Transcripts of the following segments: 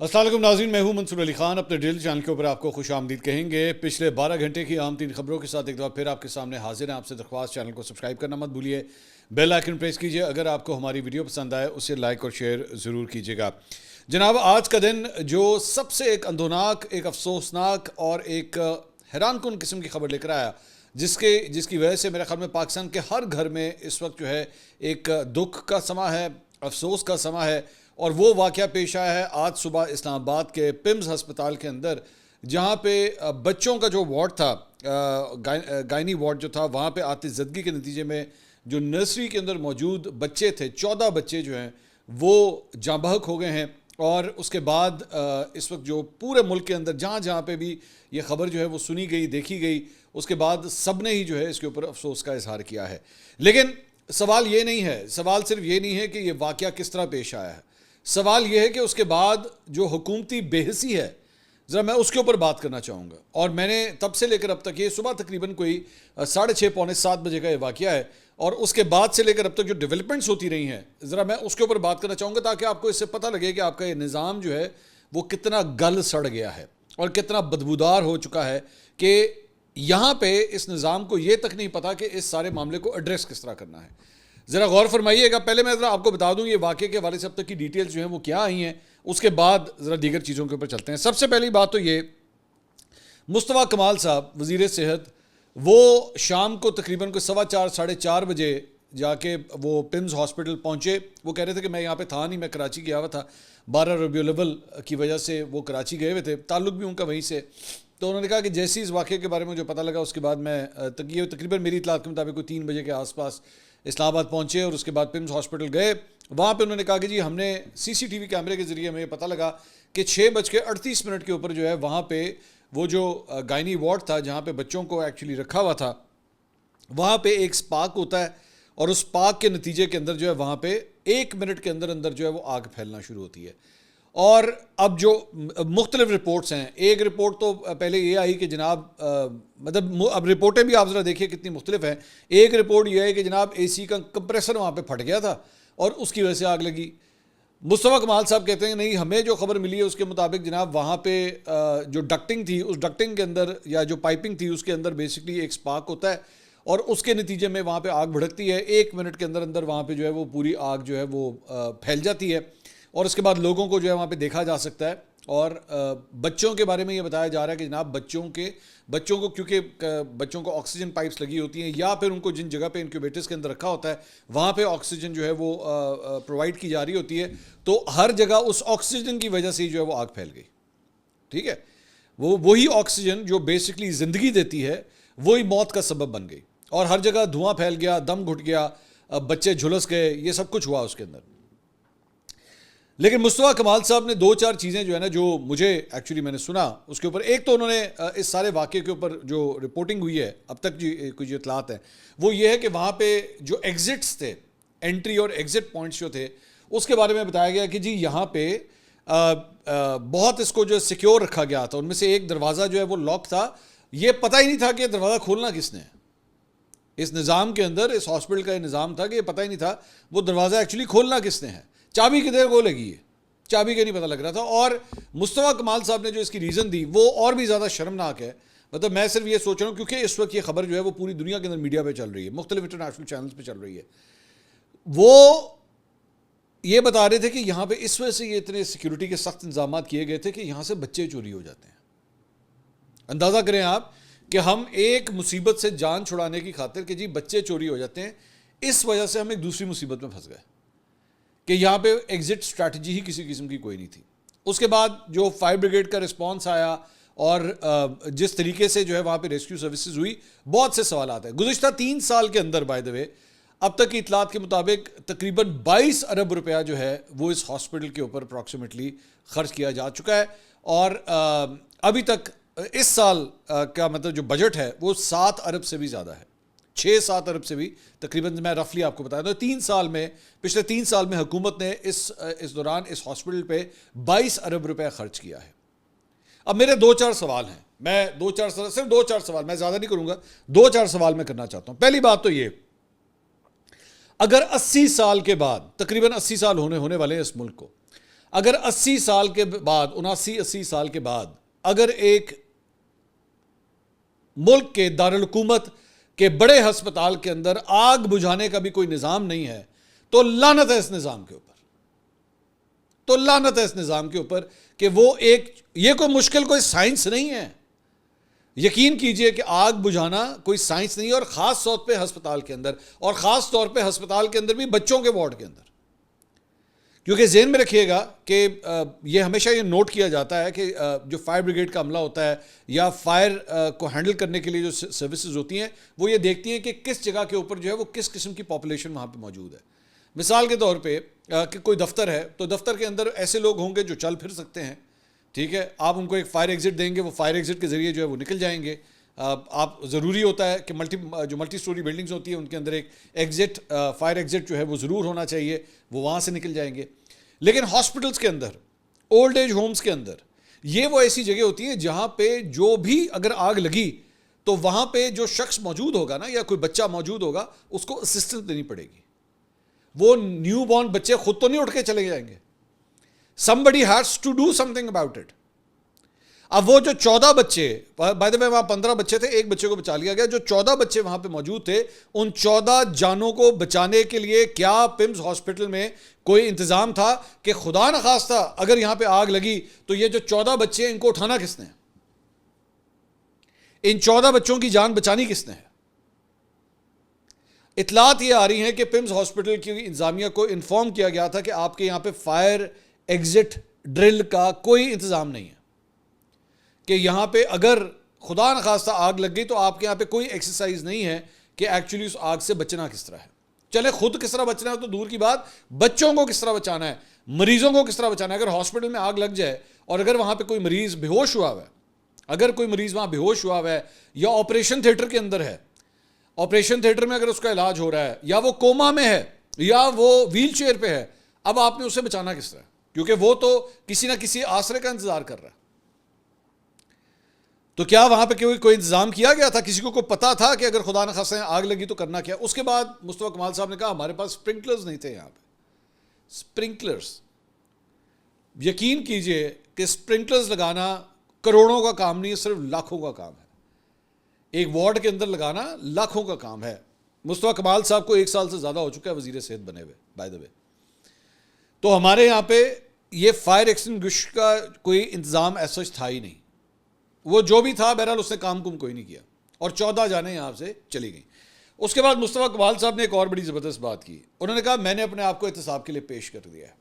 السلام علیکم ناظرین، میں ہوں منصور علی خان۔ اپنے ڈیلی چینل کے اوپر آپ کو خوش آمدید کہیں گے۔ پچھلے 12 گھنٹے کی اہم ترین خبروں کے ساتھ ایک دفعہ پھر آپ کے سامنے حاضر ہیں۔ آپ سے درخواست، چینل کو سبسکرائب کرنا مت بھولیے، بیل آئیکن پریس کیجئے۔ اگر آپ کو ہماری ویڈیو پسند آئے اسے لائک اور شیئر ضرور کیجئے گا۔ جناب، آج کا دن جو سب سے ایک اندھوناک، ایک افسوسناک اور ایک حیران کن قسم کی خبر لے کر آیا، جس کی وجہ سے میرے خیال میں پاکستان کے ہر گھر میں اس وقت جو ہے ایک دکھ کا سما ہے، افسوس کا سما ہے۔ اور وہ واقعہ پیش آیا ہے آج صبح اسلام آباد کے پمز ہسپتال کے اندر، جہاں پہ بچوں کا جو وارڈ تھا، گائنی وارڈ جو تھا، وہاں پہ آتش زدگی کے نتیجے میں جو نرسری کے اندر موجود بچے تھے، 14 بچے جو ہیں وہ جاں بحق ہو گئے ہیں۔ اور اس کے بعد اس وقت جو پورے ملک کے اندر جہاں جہاں پہ بھی یہ خبر جو ہے وہ سنی گئی، دیکھی گئی، اس کے بعد سب نے ہی جو ہے اس کے اوپر افسوس کا اظہار کیا ہے۔ لیکن سوال یہ نہیں ہے، سوال صرف یہ نہیں ہے کہ یہ واقعہ کس طرح پیش آیا ہے۔ سوال یہ ہے کہ اس کے بعد جو حکومتی بے حسی ہے، ذرا میں اس کے اوپر بات کرنا چاہوں گا۔ اور میں نے تب سے لے کر اب تک، یہ صبح تقریباً کوئی 6:30 پونے 7 بجے کا یہ واقعہ ہے، اور اس کے بعد سے لے کر اب تک جو ڈیولپمنٹس ہوتی رہی ہیں، ذرا میں اس کے اوپر بات کرنا چاہوں گا، تاکہ آپ کو اس سے پتہ لگے کہ آپ کا یہ نظام جو ہے وہ کتنا گل سڑ گیا ہے اور کتنا بدبودار ہو چکا ہے، کہ یہاں پہ اس نظام کو یہ تک نہیں پتا کہ اس سارے معاملے کو ایڈریس کس طرح کرنا ہے۔ ذرا غور فرمائیے گا۔ پہلے میں ذرا آپ کو بتا دوں یہ واقعے کے حوالے سے اب تک کی ڈیٹیلز جو ہیں وہ کیا آئی ہیں، اس کے بعد ذرا دیگر چیزوں کے اوپر چلتے ہیں۔ سب سے پہلی بات تو یہ، مصطفیٰ کمال صاحب وزیر صحت، وہ شام کو تقریباً کوئی 4:15 ساڑھے 4 بجے جا کے وہ پمز ہاسپٹل پہنچے۔ وہ کہہ رہے تھے کہ میں یہاں پہ تھا نہیں، میں کراچی گیا ہوا تھا، 12 ربیع الاول کی وجہ سے وہ کراچی گئے ہوئے تھے، تعلق بھی ان کا وہیں سے۔ تو انہوں نے کہا کہ جیسی اس واقعے کے بارے میں جو پتہ لگا، اس کے بعد میں تقریباً میری اطلاعات کے مطابق کوئی 3 بجے کے آس پاس اسلام آباد پہنچے، اور اس کے بعد پمز ہاسپٹل گئے۔ وہاں پہ انہوں نے کہا کہ جی ہم نے CCTV کیمرے کے ذریعے ہمیں یہ پتہ لگا کہ 6:38 کے اوپر جو ہے وہاں پہ وہ جو گائنی وارڈ تھا، جہاں پہ بچوں کو ایکچولی رکھا ہوا تھا، وہاں پہ ایک سپارک ہوتا ہے، اور اس سپارک کے نتیجے کے اندر جو ہے وہاں پہ 1 منٹ کے اندر اندر جو ہے وہ آگ پھیلنا شروع ہوتی ہے۔ اور اب جو مختلف رپورٹس ہیں، ایک رپورٹ تو پہلے یہ آئی کہ جناب مطلب اب رپورٹیں بھی آپ ذرا دیکھیے کتنی مختلف ہیں۔ ایک رپورٹ یہ ہے کہ جناب AC کا کمپریسر وہاں پہ پھٹ گیا تھا اور اس کی وجہ سے آگ لگی۔ مصطفیٰ کمال صاحب کہتے ہیں نہیں، ہمیں جو خبر ملی ہے اس کے مطابق جناب وہاں پہ جو ڈکٹنگ تھی، اس ڈکٹنگ کے اندر یا جو پائپنگ تھی اس کے اندر بیسکلی ایک سپارک ہوتا ہے، اور اس کے نتیجے میں وہاں پہ آگ بھڑکتی ہے۔ 1 منٹ کے اندر اندر وہاں پہ جو ہے وہ پوری آگ جو ہے وہ پھیل جاتی ہے، اور اس کے بعد لوگوں کو جو ہے وہاں پہ دیکھا جا سکتا ہے۔ اور بچوں کے بارے میں یہ بتایا جا رہا ہے کہ جناب بچوں کو کیونکہ بچوں کو آکسیجن پائپس لگی ہوتی ہیں، یا پھر ان کو جن جگہ پہ انکیوبیٹرز کے اندر رکھا ہوتا ہے وہاں پہ آکسیجن جو ہے وہ پرووائڈ کی جا رہی ہوتی ہے، تو ہر جگہ اس آکسیجن کی وجہ سے ہی جو ہے وہ آگ پھیل گئی۔ ٹھیک ہے، وہی آکسیجن جو بیسکلی زندگی دیتی ہے، وہی موت کا سبب بن گئی، اور ہر جگہ دھواں پھیل گیا، دم گھٹ گیا، بچے جھلس گئے، یہ سب کچھ ہوا اس کے اندر۔ لیکن مصطفیٰ کمال صاحب نے 2-4 چیزیں جو ہے نا، جو مجھے ایکچولی میں نے سنا اس کے اوپر، ایک تو انہوں نے اس سارے واقعے کے اوپر جو رپورٹنگ ہوئی ہے اب تک کچھ اطلاعات ہیں، وہ یہ ہے کہ وہاں پہ جو ایگزٹس تھے، انٹری اور ایگزٹ پوائنٹس جو تھے، اس کے بارے میں بتایا گیا کہ جی یہاں پہ بہت اس کو جو سیکیور رکھا گیا تھا۔ ان میں سے ایک دروازہ جو ہے وہ لاک تھا، یہ پتہ ہی نہیں تھا کہ یہ دروازہ کھولنا کس نے ہے۔ اس نظام کے اندر، اس ہاسپٹل کا یہ نظام تھا کہ یہ پتہ ہی نہیں تھا وہ دروازہ ایکچولی کھولنا کس نے ہے، چابی کدھر کو لگی ہے، چابی کا نہیں پتہ لگ رہا تھا۔ اور مصطفیٰ کمال صاحب نے جو اس کی ریزن دی وہ اور بھی زیادہ شرمناک ہے۔ مطلب میں صرف یہ سوچ رہا ہوں، کیونکہ اس وقت یہ خبر جو ہے وہ پوری دنیا کے اندر میڈیا پہ چل رہی ہے، مختلف انٹرنیشنل چینلز پہ چل رہی ہے۔ وہ یہ بتا رہے تھے کہ یہاں پہ اس وجہ سے یہ اتنے سیکیورٹی کے سخت انتظامات کیے گئے تھے کہ یہاں سے بچے چوری ہو جاتے ہیں۔ اندازہ کریں آپ کہ ہم ایک مصیبت سے جان چھڑانے کی خاطر کہ جی بچے چوری ہو جاتے ہیں، اس وجہ سے ہم ایک دوسری مصیبت میں پھنس گئے کہ یہاں پہ ایگزٹ اسٹریٹجی ہی کسی قسم کی کوئی نہیں تھی۔ اس کے بعد جو فائر بریگیڈ کا رسپانس آیا اور جس طریقے سے جو ہے وہاں پہ ریسکیو سروسز ہوئی، بہت سے سوالات ہیں۔ گزشتہ 3 سال کے اندر بائی دا وے اب تک کی اطلاعات کے مطابق تقریباً 22 ارب روپیہ جو ہے وہ اس ہاسپٹل کے اوپر اپروکسیمیٹلی خرچ کیا جا چکا ہے، اور ابھی تک اس سال کا مطلب جو بجٹ ہے وہ 7 ارب سے بھی زیادہ ہے، 6-7 ارب سے بھی تقریباً، میں رفلی آپ کو بتایا تھا۔ پچھلے 3 سال میں حکومت نے اس دوران اس ہاسپٹل پہ 22 ارب روپے خرچ کیا ہے۔ اب میرے 2-4 سوال ہیں، میں صرف 2-4 سوال، میں زیادہ نہیں کروں گا، 2-4 سوال میں کرنا چاہتا ہوں۔ پہلی بات تو یہ، اگر 80 سال کے بعد، تقریباً 80 سال ہونے والے ہیں اس ملک کو، اگر 80 سال کے بعد 79-80 سال کے بعد اگر ایک ملک کے دارالحکومت کے بڑے ہسپتال کے اندر آگ بجھانے کا بھی کوئی نظام نہیں ہے تو لعنت ہے اس نظام کے اوپر، تو لعنت ہے اس نظام کے اوپر کہ وہ یہ کوئی مشکل کوئی سائنس نہیں ہے. یقین کیجئے کہ آگ بجھانا کوئی سائنس نہیں ہے، اور خاص طور پہ ہسپتال کے اندر، اور خاص طور پہ ہسپتال کے اندر بھی بچوں کے وارڈ کے اندر. کیونکہ ذہن میں رکھیے گا کہ یہ ہمیشہ یہ نوٹ کیا جاتا ہے کہ جو فائر بریگیڈ کا عملہ ہوتا ہے یا فائر کو ہینڈل کرنے کے لیے جو سروسز ہوتی ہیں وہ یہ دیکھتی ہیں کہ کس جگہ کے اوپر جو ہے وہ کس قسم کی پاپولیشن وہاں پہ موجود ہے. مثال کے طور پہ کہ کوئی دفتر ہے تو دفتر کے اندر ایسے لوگ ہوں گے جو چل پھر سکتے ہیں، ٹھیک ہے، آپ ان کو ایک فائر ایگزٹ دیں گے، وہ فائر ایگزٹ کے ذریعے جو ہے وہ نکل جائیں گے. آپ ضروری ہوتا ہے کہ ملٹی سٹوری بلڈنگز ہوتی ہیں ان کے اندر ایک ایگزٹ، فائر ایگزٹ جو ہے وہ ضرور ہونا چاہیے، وہ وہاں سے نکل جائیں گے. لیکن ہاسپٹلس کے اندر، اولڈ ایج ہومز کے اندر، یہ وہ ایسی جگہ ہوتی ہیں جہاں پہ جو بھی اگر آگ لگی تو وہاں پہ جو شخص موجود ہوگا نا یا کوئی بچہ موجود ہوگا اس کو اسسٹنس دینی پڑے گی. وہ نیو بورن بچے خود تو نہیں اٹھ کے چلے جائیں گے. somebody has to do something about it. اب وہ جو 14 بچے، بائی دا وے وہاں 15 بچے تھے، ایک بچے کو بچا لیا گیا، جو 14 بچے وہاں پہ موجود تھے ان 14 جانوں کو بچانے کے لیے کیا پمز ہاسپٹل میں کوئی انتظام تھا کہ خدا نخواستہ اگر یہاں پہ آگ لگی تو یہ جو 14 بچے ہیں ان کو اٹھانا کس نے؟ ان 14 بچوں کی جان بچانی کس نے ہے؟ اطلاعات یہ آ رہی ہیں کہ پمز ہاسپٹل کی انتظامیہ کو انفارم کیا گیا تھا کہ آپ کے یہاں پہ فائر ایگزٹ ڈرل کا کوئی انتظام نہیں ہے، کہ یہاں پہ اگر خدا نخواستہ آگ لگ گئی تو آپ کے یہاں پہ کوئی ایکسرسائز نہیں ہے کہ ایکچولی اس آگ سے بچنا کس طرح ہے. چلے خود کس طرح بچنا ہے تو دور کی بات، بچوں کو کس طرح بچانا ہے، مریضوں کو کس طرح بچانا ہے. اگر ہاسپٹل میں آگ لگ جائے اور اگر وہاں پہ کوئی مریض بے ہوش ہوا ہوا ہے، اگر کوئی مریض وہاں بے ہوش ہوا ہوا ہے یا آپریشن تھیٹر کے اندر ہے، آپریشن تھیٹر میں اگر اس کا علاج ہو رہا ہے، یا وہ کوما میں ہے یا وہ ویل چیئر پہ ہے، اب آپ نے اسے بچانا کس طرح؟ کیونکہ وہ تو کسی نہ کسی آسرے کا انتظار کر رہا ہے. تو کیا وہاں پہ کوئی انتظام کیا گیا تھا؟ کسی کو کوئی پتا تھا کہ اگر خدا نخواستہ آگ لگی تو کرنا کیا؟ اس کے بعد مصطفیٰ کمال صاحب نے کہا ہمارے پاس اسپرنکلرز نہیں تھے یہاں پہ. اسپرنکلرز، یقین کیجئے کہ اسپرنکلرز لگانا کروڑوں کا کام نہیں ہے، صرف لاکھوں کا کام ہے. ایک وارڈ کے اندر لگانا لاکھوں کا کام ہے. مصطفیٰ کمال صاحب کو 1 سال سے زیادہ ہو چکا ہے وزیر صحت بنے ہوئے بائی دا وے. تو ہمارے یہاں پہ یہ فائر ایکسٹنگوش کا کوئی انتظام ایسا تھا ہی نہیں. وہ جو بھی تھا بہرحال اس نے کام کوئی نہیں کیا اور 14 جانیں یہاں سے چلی گئیں. اس کے بعد مصطفیٰ کمال صاحب نے ایک اور بڑی زبردست بات کی. انہوں نے کہا میں نے اپنے آپ کو احتساب کے لیے پیش کر دیا ہے،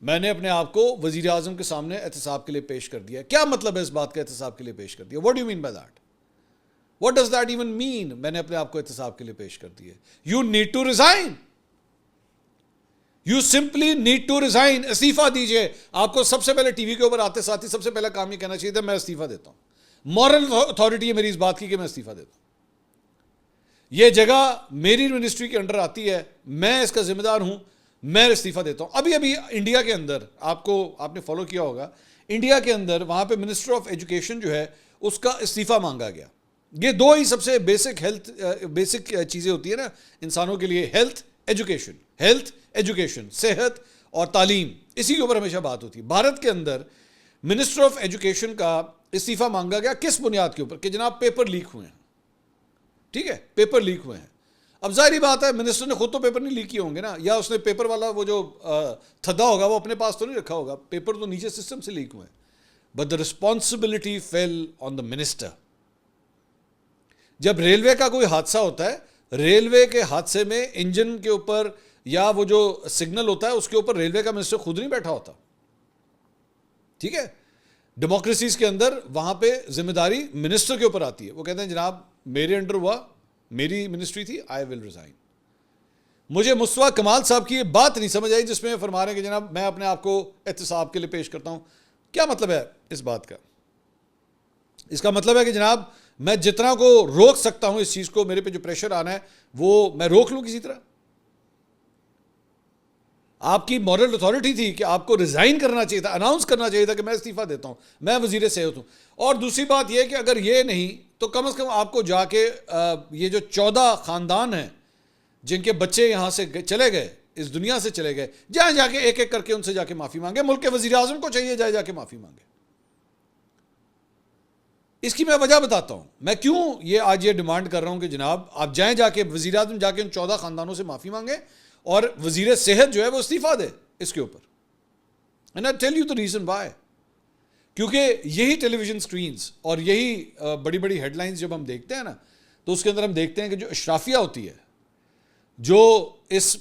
میں نے اپنے آپ کو وزیر اعظم کے سامنے احتساب کے لیے پیش کر دیا ہے. کیا مطلب ہے اس بات کا احتساب کے لیے پیش کر دیا؟ What do you mean by that? What does that even mean? میں نے اپنے آپ کو احتساب کے لیے پیش کر دیا. You need to resign, you simply need to resign. استعفیٰ دیجیے. آپ کو سب سے پہلے ٹی وی کے اوپر آتے ساتھ ہی سب سے پہلا کام یہ کہنا چاہیے تھا میں استعفیٰ دیتا ہوں. مورل اتھارٹی ہے میری اس بات کی کہ میں استعفیٰ دیتا ہوں. یہ جگہ میری منسٹری کے انڈر آتی ہے، میں اس کا ذمہ دار ہوں، میں استعفیٰ دیتا ہوں. ابھی انڈیا کے اندر آپ نے فالو کیا ہوگا، انڈیا کے اندر وہاں پہ منسٹر آف ایجوکیشن جو ہے اس کا استعفیٰ مانگا گیا. یہ 2 ہی سب سے بیسک چیزیں ہوتی ہیں نا انسانوں کے لیے، ہیلتھ ایجوکیشن، صحت اور تعلیم. اسی کے اوپر ہمیشہ بات ہوتی ہے. بھارت کے اندر منسٹر آف ایجوکیشن کا استعفیٰ مانگا گیا کس بنیاد کے اوپر؟ کہ جناب پیپر لیک ہوئے ہیں. ٹھیک ہے، پیپر لیک ہوئے ہیں. اب ظاہری بات ہے منسٹر نے خود تو پیپر نہیں لیک کیے ہوں گے نا، یا اس نے پیپر والا وہ جو تھدا ہوگا وہ اپنے پاس تو نہیں رکھا ہوگا. پیپر تو نیچے سسٹم سے لیک ہوئے ہیں. But the responsibility fell on the minister. جب ریلوے کا کوئی حادثہ ہوتا ہے، ریلوے کے حادثے میں انجن کے اوپر یا وہ جو سگنل ہوتا ہے اس کے اوپر ریلوے کا منسٹر خود نہیں بیٹھا ہوتا. ٹھیک ہے، ڈیموکریسیز کے اندر وہاں پہ ذمہ داری منسٹر کے اوپر آتی ہے. وہ کہتے ہیں جناب میرے انڈر ہوا، میری منسٹری تھی، آئی ول ریزائن. مجھے مصطفیٰ کمال صاحب کی یہ بات نہیں سمجھ آئی جس میں فرما رہے ہیں کہ جناب میں اپنے آپ کو احتساب کے لیے پیش کرتا ہوں. کیا مطلب ہے اس بات کا؟ اس کا مطلب ہے کہ جناب میں جتنا کو روک سکتا ہوں اس چیز کو، میرے پہ جو پریشر آنا ہے وہ میں روک لوں کسی طرح. آپ کی مورل اتھارٹی تھی کہ آپ کو ریزائن کرنا چاہیے تھا، اناؤنس کرنا چاہیے تھا کہ میں استعفیٰ دیتا ہوں، میں وزیر صحت ہوں. اور دوسری بات یہ کہ اگر یہ نہیں تو کم از کم آپ کو جا کے یہ جو 14 خاندان ہیں جن کے بچے یہاں سے چلے گئے اس دنیا سے چلے گئے, جائیں جا کے ایک ایک کر کے ان سے جا کے معافی مانگے. ملک کے وزیر اعظم کو چاہیے جائے جا کے معافی مانگے. اس کی میں وجہ بتاتا ہوں, میں کیوں یہ آج یہ ڈیمانڈ کر رہا ہوں کہ جناب آپ جائیں جا کے وزیر اعظم جا کے ان 14 خاندانوں سے معافی مانگے اور وزیر صحت جو ہے وہ استعفیٰ دے اس کے اوپر. And I tell you the reason why. کیونکہ یہی ٹیلی ویژن سکرینز اور یہی بڑی بڑی ہیڈ لائنز جب ہم دیکھتے ہیں نا, تو اس کے اندر ہم دیکھتے ہیں کہ جو اشرافیہ ہوتی ہے, جو اس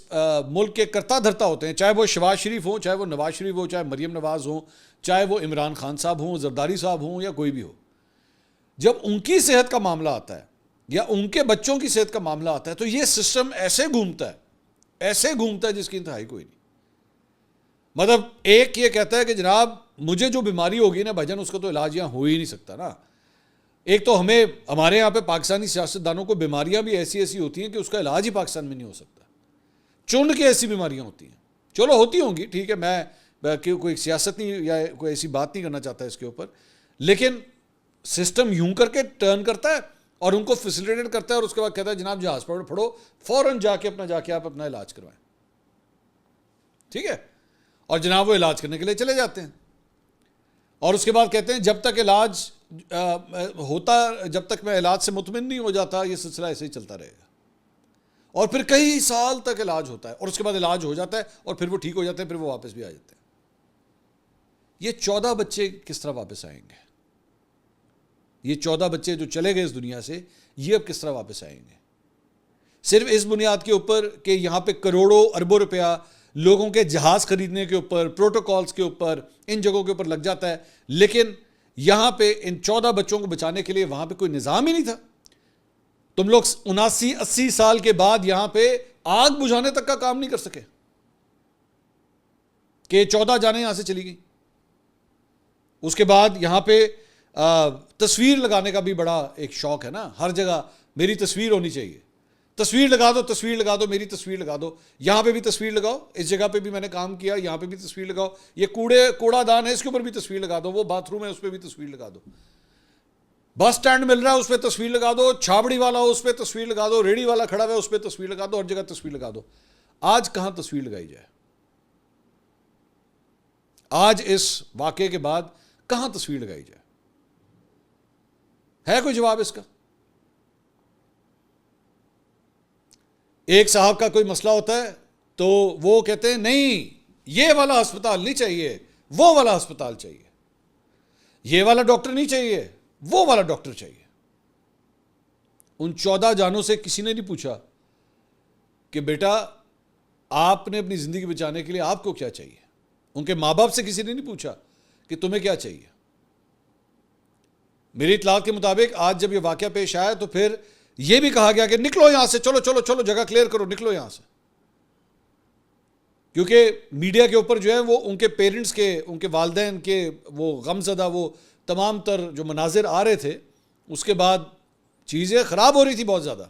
ملک کے کرتا دھرتا ہوتے ہیں, چاہے وہ شہباز شریف ہوں, چاہے وہ نواز شریف ہو, چاہے مریم نواز ہوں, چاہے وہ عمران خان صاحب ہوں, زرداری صاحب ہوں, یا کوئی بھی ہو, جب ان کی صحت کا معاملہ آتا ہے یا ان کے بچوں کی صحت کا معاملہ آتا ہے تو یہ سسٹم ایسے گھومتا ہے جس کی انتہائی کوئی نہیں. مطلب ایک یہ کہتا ہے کہ جناب مجھے جو بیماری ہوگی نا بھجن, اس کا تو علاج یہاں ہو ہی نہیں سکتا نا. ایک تو ہمارے یہاں پہ پاکستانی سیاستدانوں کو بیماریاں بھی ایسی ہوتی ہیں کہ اس کا علاج ہی پاکستان میں نہیں ہو سکتا. چن کے ایسی بیماریاں ہوتی ہیں, چلو ہوتی ہوں گی, ٹھیک ہے, میں کوئی سیاست نہیں یا کوئی ایسی بات نہیں کرنا چاہتا اس کے اوپر, لیکن سسٹم یوں کر کے ٹرن کرتا ہے اور ان کو فیسیلیٹیٹ کرتا ہے اور اس کے بعد کہتا ہے جناب جہاز پڑھو, فوراً جا کے آپ اپنا علاج کروائیں. ٹھیک ہے, اور جناب وہ علاج کرنے کے لیے چلے جاتے ہیں اور اس کے بعد کہتے ہیں جب تک علاج ہوتا, جب تک میں علاج سے مطمئن نہیں ہو جاتا یہ سلسلہ ایسے ہی چلتا رہے گا. اور پھر کئی سال تک علاج ہوتا ہے اور اس کے بعد علاج ہو جاتا ہے اور پھر وہ ٹھیک ہو جاتے ہیں, پھر وہ واپس بھی آ جاتے ہیں. یہ 14 بچے کس طرح واپس آئیں گے؟ یہ 14 بچے جو چلے گئے اس دنیا سے, یہ اب کس طرح واپس آئیں گے؟ صرف اس بنیاد کے اوپر کہ یہاں پہ کروڑوں اربوں روپیہ لوگوں کے جہاز خریدنے کے اوپر, پروٹوکالز کے اوپر, ان جگہوں کے اوپر لگ جاتا ہے, لیکن یہاں پہ ان 14 بچوں کو بچانے کے لیے وہاں پہ کوئی نظام ہی نہیں تھا. تم لوگ 79-80 سال کے بعد یہاں پہ آگ بجھانے تک کا کام نہیں کر سکے کہ 14 جانیں یہاں سے چلی گئی. اس کے بعد یہاں پہ تصویر لگانے کا بھی بڑا ایک شوق ہے نا, ہر جگہ میری تصویر ہونی چاہیے, تصویر لگا دو, میری تصویر لگا دو, یہاں پہ بھی تصویر لگاؤ, اس جگہ پہ بھی میں نے کام کیا یہاں پہ بھی تصویر لگاؤ, یہ کوڑا دان ہے اس کے اوپر بھی تصویر لگا دو, وہ باتھ روم ہے اس پہ بھی تصویر لگا دو, بس سٹینڈ مل رہا ہے اس پہ تصویر لگا دو, چھابڑی والا ہو اس پہ تصویر لگا دو, ریڑھی والا کھڑا ہوا ہے اس پہ تصویر لگا دو, ہر جگہ تصویر لگا دو. آج کہاں تصویر لگائی جائے؟ آج اس واقعے کے بعد کہاں تصویر لگائی جائے؟ ہے کوئی جواب اس کا؟ ایک صاحب کا کوئی مسئلہ ہوتا ہے تو وہ کہتے ہیں نہیں یہ والا ہسپتال نہیں چاہیے, وہ والا ہسپتال چاہیے, یہ والا ڈاکٹر نہیں چاہیے, وہ والا ڈاکٹر چاہیے. ان 14 جانوں سے کسی نے نہیں پوچھا کہ بیٹا آپ نے اپنی زندگی بچانے کے لیے آپ کو کیا چاہیے. ان کے ماں باپ سے کسی نے نہیں پوچھا کہ تمہیں کیا چاہیے. میری اطلاعات کے مطابق آج جب یہ واقعہ پیش آیا تو پھر یہ بھی کہا گیا کہ نکلو یہاں سے, چلو جگہ کلیئر کرو, نکلو یہاں سے. کیونکہ میڈیا کے اوپر جو ہے وہ ان کے پیرنٹس کے, ان کے والدین کے وہ غم زدہ وہ تمام تر جو مناظر آ رہے تھے, اس کے بعد چیزیں خراب ہو رہی تھی بہت زیادہ,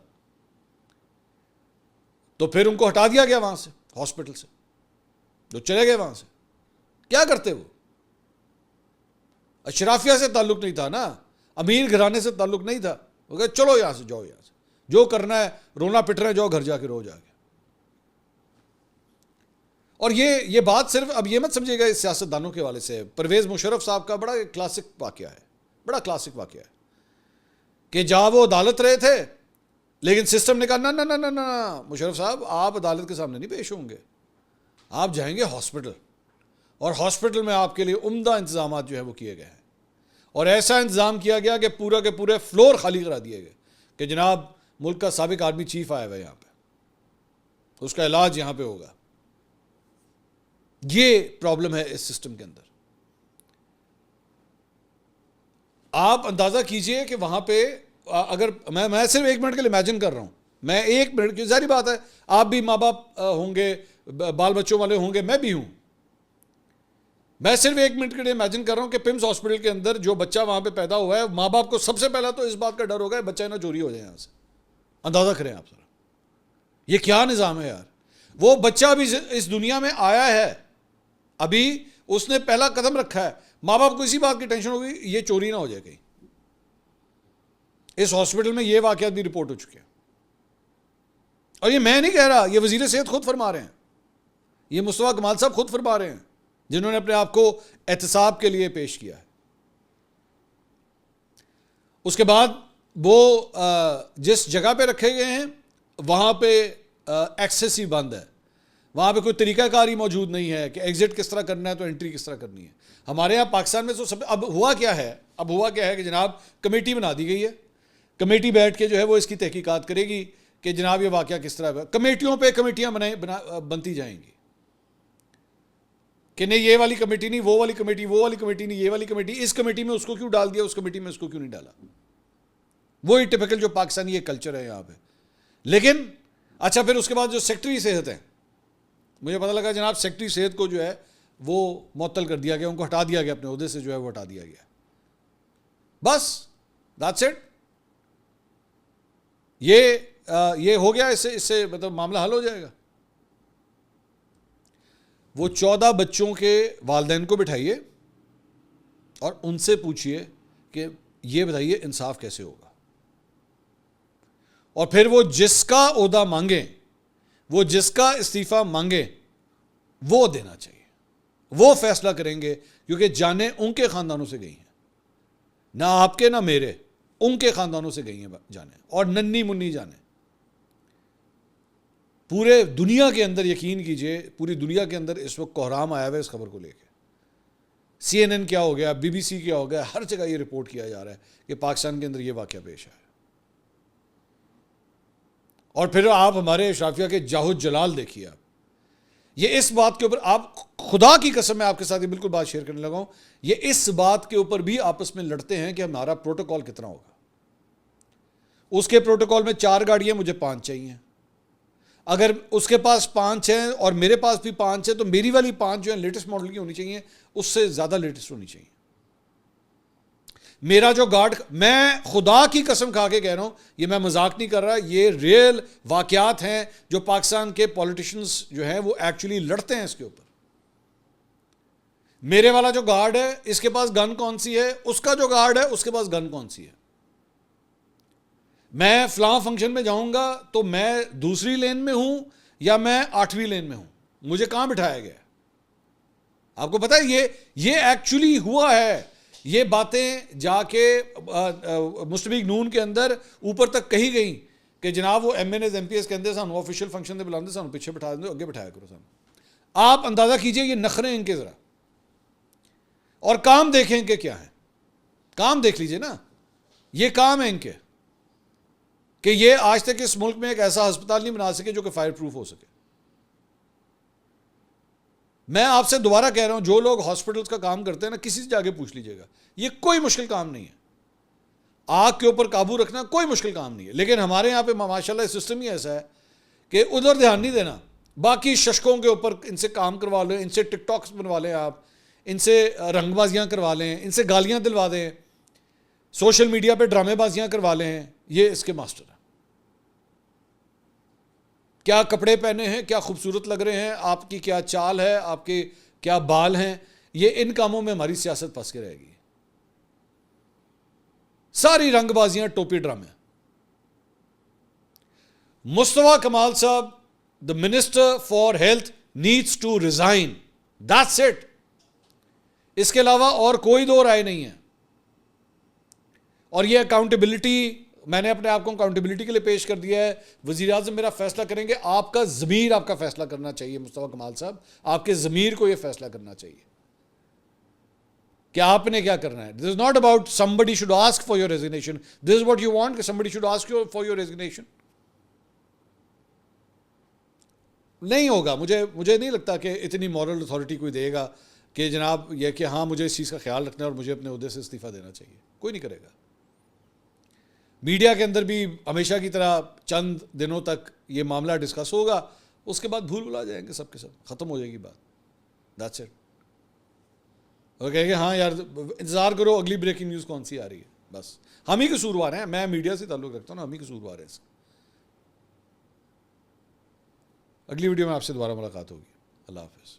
تو پھر ان کو ہٹا دیا گیا وہاں سے, ہاسپٹل سے, جو چلے گئے وہاں سے. کیا کرتے وہ؟ اشرافیہ سے تعلق نہیں تھا نا, امیر گھرانے سے تعلق نہیں تھا. وہ کہا چلو یہاں سے, جاؤ یہاں سے, جو کرنا ہے رونا پٹ رہے جاؤ گھر جا کے رو جا کے. اور یہ بات صرف اب یہ مت سمجھے گا اس سیاستدانوں کے حوالے سے. پرویز مشرف صاحب کا بڑا کلاسک واقعہ ہے, بڑا کلاسک واقعہ ہے کہ جہاں وہ عدالت رہے تھے لیکن سسٹم نے کہا نہ مشرف صاحب آپ عدالت کے سامنے نہیں پیش ہوں گے, آپ جائیں گے ہاسپٹل, اور ہاسپٹل میں آپ کے لیے عمدہ انتظامات جو ہے وہ کیے گئے ہیں. اور ایسا انتظام کیا گیا کہ پورا کے پورے فلور خالی کرا دیے گئے کہ جناب ملک کا سابق آرمی چیف آیا ہوا ہے یہاں پہ, اس کا علاج یہاں پہ ہوگا. یہ پرابلم ہے اس سسٹم کے اندر. آپ اندازہ کیجئے کہ وہاں پہ اگر میں صرف 1 منٹ کے لیے امیجن کر رہا ہوں, میں 1 منٹ کی ظاہری بات ہے آپ بھی ماں باپ ہوں گے, بال بچوں والے ہوں گے, میں بھی ہوں, میں صرف 1 منٹ کے لیے امیجن کر رہا ہوں کہ پمس ہاسپٹل کے اندر جو بچہ وہاں پہ پیدا ہوا ہے, ماں باپ کو سب سے پہلا تو اس بات کا ڈر ہوگا بچہ نہ چوری ہو جائے یہاں سے. اندازہ کریں آپ ذرا, یہ کیا نظام ہے یار. وہ بچہ بھی اس دنیا میں آیا ہے, ابھی اس نے پہلا قدم رکھا ہے, ماں باپ کو اسی بات کی ٹینشن ہوگی یہ چوری نہ ہو جائے کہیں. اس ہاسپٹل میں یہ واقعات بھی رپورٹ ہو چکے ہیں, اور یہ میں نہیں کہہ رہا, یہ وزیر صحت خود فرما رہے ہیں. یہ مصطفیٰ کمال صاحب خود فرما رہے ہیں، جنہوں نے اپنے آپ کو احتساب کے لیے پیش کیا ہے۔ اس کے بعد وہ جس جگہ پہ رکھے گئے ہیں وہاں پہ ایکسیس ہی بند ہے، وہاں پہ کوئی طریقہ کاری موجود نہیں ہے کہ ایگزٹ کس طرح کرنا ہے تو انٹری کس طرح کرنی ہے۔ ہمارے یہاں پاکستان میں اب ہوا کیا ہے کہ جناب کمیٹی بنا دی گئی ہے، کمیٹی بیٹھ کے جو ہے وہ اس کی تحقیقات کرے گی کہ جناب یہ واقعہ کس طرح ہے۔ کمیٹیوں پہ کمیٹیاں بنتی جائیں گی کہ نہیں یہ والی کمیٹی نہیں، وہ والی کمیٹی، وہ والی کمیٹی نہیں، یہ والی کمیٹی، اس کمیٹی میں اس کو کیوں ڈال دیا، اس کمیٹی میں اس کو کیوں نہیں ڈالا۔ وہی ٹپیکل جو پاکستانی یہ کلچر ہے یہاں پہ۔ لیکن اچھا پھر اس کے بعد جو سیکٹری صحت ہیں، مجھے پتہ لگا جناب سیکٹری صحت کو جو ہے وہ معطل کر دیا گیا، ان کو ہٹا دیا گیا، اپنے عہدے سے جو ہے وہ ہٹا دیا گیا۔ بس دیٹس اٹ، یہ ہو گیا، اس سے مطلب معاملہ حل ہو جائے گا۔ وہ 14 بچوں کے والدین کو بٹھائیے اور ان سے پوچھئے کہ یہ بتائیے انصاف کیسے ہوگا، اور پھر وہ جس کا عہدہ مانگیں، وہ جس کا استعفیٰ مانگیں، وہ دینا چاہیے، وہ فیصلہ کریں گے، کیونکہ جانیں ان کے خاندانوں سے گئی ہیں، نہ آپ کے نہ میرے، ان کے خاندانوں سے گئی ہیں جانیں، اور ننی منی جانیں۔ پورے دنیا کے اندر یقین کیجئے، پوری دنیا کے اندر اس وقت کوہرام آیا ہوا ہے اس خبر کو لے کے۔ CNN کیا ہو گیا، BBC کیا ہو گیا، ہر جگہ یہ رپورٹ کیا جا رہا ہے کہ پاکستان کے اندر یہ واقعہ پیش آیا ہے۔ اور پھر آپ ہمارے اشرافیہ کے جاہو جلال دیکھیے، آپ یہ اس بات کے اوپر، آپ خدا کی قسم میں آپ کے ساتھ یہ بالکل بات شیئر کرنے لگا ہوں، یہ اس بات کے اوپر بھی آپس میں لڑتے ہیں کہ ہمارا پروٹوکول کتنا ہوگا۔ اس کے پروٹوکول میں 4 گاڑیاں، مجھے 5 چاہیے۔ اگر اس کے پاس 5 ہیں اور میرے پاس بھی 5 ہیں تو میری والی 5 جو ہیں لیٹسٹ ماڈل کی ہونی چاہیے، اس سے زیادہ لیٹسٹ ہونی چاہیے۔ میرا جو گارڈ، میں خدا کی قسم کھا کے کہہ رہا ہوں، یہ میں مذاق نہیں کر رہا، یہ ریئل واقعات ہیں جو پاکستان کے پولیٹیشنز جو ہیں وہ ایکچولی لڑتے ہیں اس کے اوپر۔ میرے والا جو گارڈ ہے اس کے پاس گن کون سی ہے، اس کا جو گارڈ ہے اس کے پاس گن کون سی ہے۔ میں فلاں فنکشن میں جاؤں گا تو میں دوسری لین میں ہوں یا میں 8ویں لین میں ہوں، مجھے کہاں بٹھایا گیا ہے؟ آپ کو پتہ ہے یہ ایکچولی ہوا ہے، یہ باتیں جا کے مسلم لیگ نون کے اندر اوپر تک کہی گئیں کہ جناب وہ MNs MPs کے اندر سانو آفیشیل فنکشن دے بلاندے، سانو پیچھے بٹھا دیں، اگے بٹھایا کرو سانو۔ آپ اندازہ کیجئے یہ نخرے ان کے ذرا، اور کام دیکھیں ان کے کیا ہیں، کام دیکھ لیجئے نا، یہ کام ہے ان کے کہ یہ آج تک اس ملک میں ایک ایسا ہسپتال نہیں بنا سکے جو کہ فائر پروف ہو سکے۔ میں آپ سے دوبارہ کہہ رہا ہوں، جو لوگ ہاسپٹلز کا کام کرتے ہیں نا، کسی سے جا کے پوچھ لیجئے گا، یہ کوئی مشکل کام نہیں ہے، آگ کے اوپر قابو رکھنا کوئی مشکل کام نہیں ہے۔ لیکن ہمارے یہاں پہ ماشاءاللہ سسٹم ہی ایسا ہے کہ ادھر دھیان نہیں دینا، باقی ششکوں کے اوپر ان سے کام کروا لیں، ان سے ٹک ٹاکس بنوا لیں، آپ ان سے رنگ بازیاں کروا لیں، ان سے گالیاں دلوا دیں، سوشل میڈیا پہ ڈرامے بازیاں کروا لیں، یہ اس کے ماسٹر ہیں۔ کیا کپڑے پہنے ہیں، کیا خوبصورت لگ رہے ہیں، آپ کی کیا چال ہے، آپ کے کیا بال ہیں، یہ ان کاموں میں ہماری سیاست پھنس کے رہے گی۔ ساری رنگ بازیاں، ٹوپی، ڈرامے۔ مصطفیٰ کمال صاحب، the Minister for Health needs to resign. That's it. اس کے علاوہ اور کوئی دو رائے نہیں ہے۔ اور یہ اکاؤنٹیبلٹی، میں نے اپنے آپ کو اکاؤنٹیبلٹی کے لیے پیش کر دیا ہے، وزیر اعظم میرا فیصلہ کریں گے، آپ کا ضمیر آپ کا فیصلہ کرنا چاہیے۔ مصطفیٰ کمال صاحب، آپ کے ضمیر کو یہ فیصلہ کرنا چاہیے کہ آپ نے کیا کرنا ہے۔ This is not about somebody should ask for your resignation. This is what you want, کہ somebody should ask you for your resignation. نہیں ہوگا، مجھے نہیں لگتا کہ اتنی مورل اتھارٹی کوئی دے گا کہ جناب یہ کہ ہاں مجھے اس چیز کا خیال رکھنا ہے اور مجھے اپنے عہدے سے استعفیٰ دینا چاہیے، کوئی نہیں کرے گا۔ میڈیا کے اندر بھی ہمیشہ کی طرح چند دنوں تک یہ معاملہ ڈسکس ہوگا، اس کے بعد بھول بھلا جائیں گے سب کے سب، ختم ہو جائے گی بات۔ That's it. اور کہیں گے ہاں یار انتظار کرو اگلی بریکنگ نیوز کون سی آ رہی ہے، بس ہم ہی قصوروار ہیں، میں میڈیا سے تعلق رکھتا ہوں نا، ہم ہی قصوروار ہیں اس کا۔ اگلی ویڈیو میں آپ سے دوبارہ ملاقات ہوگی۔ اللہ حافظ۔